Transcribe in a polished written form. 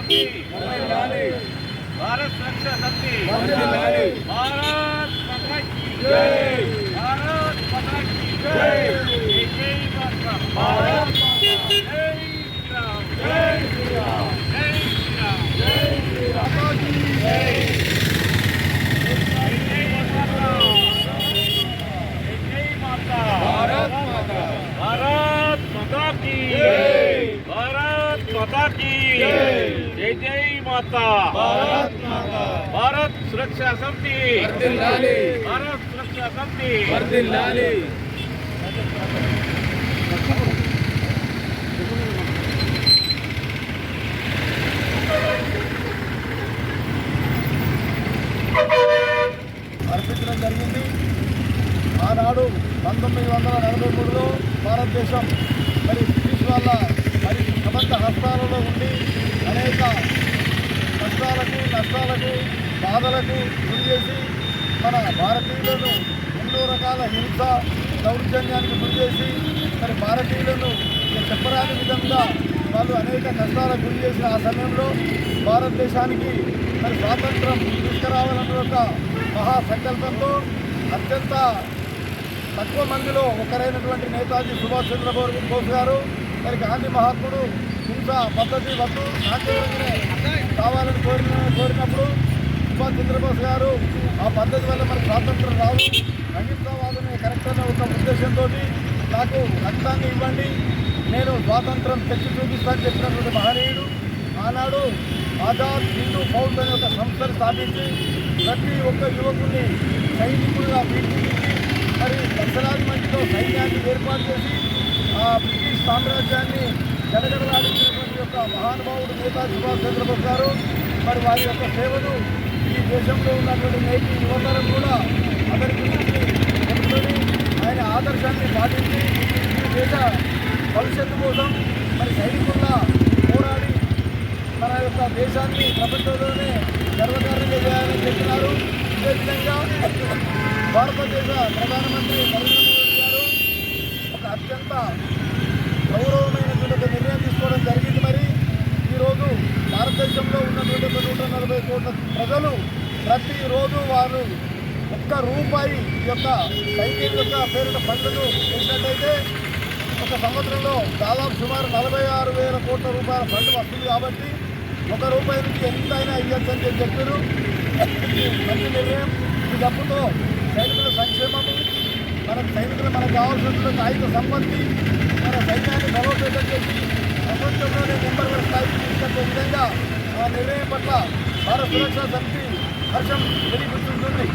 समिति भारत सुरक्षा समिति भारत माता की जय भारत माता की जय जय माता भारत जय श्री राम जय श्री राम जय श्री राम जय श्री राम जय भारत माता की भारत माता की जय जय माता भारत सुरक्षा समिति भारत सुरक्षा समिति అర్పించడం జరిగింది. ఆనాడు 1943లో భారతదేశం మరి బ్రిటిష్ వాళ్ళ మరి ప్రబంధ హస్తాలలో ఉండి అనేక కష్టాలకు నష్టాలకు బాధలకు గురి చేసి మన భారతీయులను ఎన్నో రకాల హింస దౌర్జన్యానికి గురి చేసి మరి భారతీయులను చెప్పరాని విధంగా వాళ్ళు అనేక కష్టాలకు గురి చేసిన ఆ సమయంలో భారతదేశానికి మరి స్వాతంత్రం తీసుకురావాలన్న ఒక మహాసంకల్పంతో అత్యంత తక్కువ మందిలో ఒకరైనటువంటి నేతాజీ సుభాష్ చంద్రబోస్ గారు మరి గాంధీ మహాత్ముడు హింస పద్ధతి వద్దు శాంతియుతంగానే కావాలని కోరినప్పుడు సుభాష్ చంద్రబోస్ గారు ఆ పద్ధతి వల్ల మనకు స్వాతంత్రం రాదు, అహింసావాదమే కరెక్ట్ అనే ఒక ఉద్దేశంతో నాకు రక్తాన్ని ఇవ్వండి, నేను స్వాతంత్రం తెచ్చి చూపిస్తానని చెప్పినటువంటి మహనీయుడు. ఆనాడు ఆజాద్ హిందూ ఫౌజ్ అనే ఒక సంస్థను స్థాపించి ప్రతి ఒక్క యువకుడిని సైనికులుగా తీర్చిదిద్ది మరి లక్షలాది మందితో సైన్యాన్ని ఏర్పాటు చేసి ఆ బ్రిటిష్ సామ్రాజ్యాన్ని గడగడలాడించినటువంటి యొక్క మహానుభావుడు నేతాజీ సుభాష్ చంద్రబోస్ గారు. మరి వారి యొక్క సేవలు ఈ దేశంలో ఉన్నటువంటి నేటి యువతరం కూడా అందరి గురించి తెలుసుకొని ఆయన ఆదర్శాన్ని పాటించి ఈ దేశ భవిష్యత్తు కోసం మరి సైనికుల్లా పోరాడి మన యొక్క దేశాన్ని ప్రపంచంలోనే గర్వకారణంగా చేయాలని చెప్పినారు. ఇదే విధంగా భారతదేశ ప్రధానమంత్రి నరేంద్ర మోదీ గారు ఒక అత్యంత గౌరవమైనటువంటి నిర్ణయం తీసుకోవడం జరిగింది. మరి ఈరోజు భారతదేశంలో ఉన్నటువంటి 140 కోట్ల ప్రజలు ప్రతిరోజు వారు ₹1 యొక్క సైకిల్ యొక్క పేరున ఫండ్ను వేసినట్టయితే ఒక సంవత్సరంలో దాదాపు సుమారు 46,000 కోట్ల రూపాయల ఫండ్ వస్తుంది. కాబట్టి ₹1 నుంచి ఎంతైనా ఇవ్వచ్చని చెప్పారు. మంచి నిర్ణయం. ఈ డబ్బుతో సైనికుల సంక్షేమము, మనకు కావాల్సినటువంటి ఆయుధ సంపత్తి, మన సైన్యాన్ని బలోపేతం చేసి ప్రపంచంలోనే నెంబర్ 1 స్థాయికి తీసుకొచ్చే విధంగా ఆ నిర్ణయం పట్ల భారత సురక్షా సమితి హర్షం వెలిగిస్తుంది.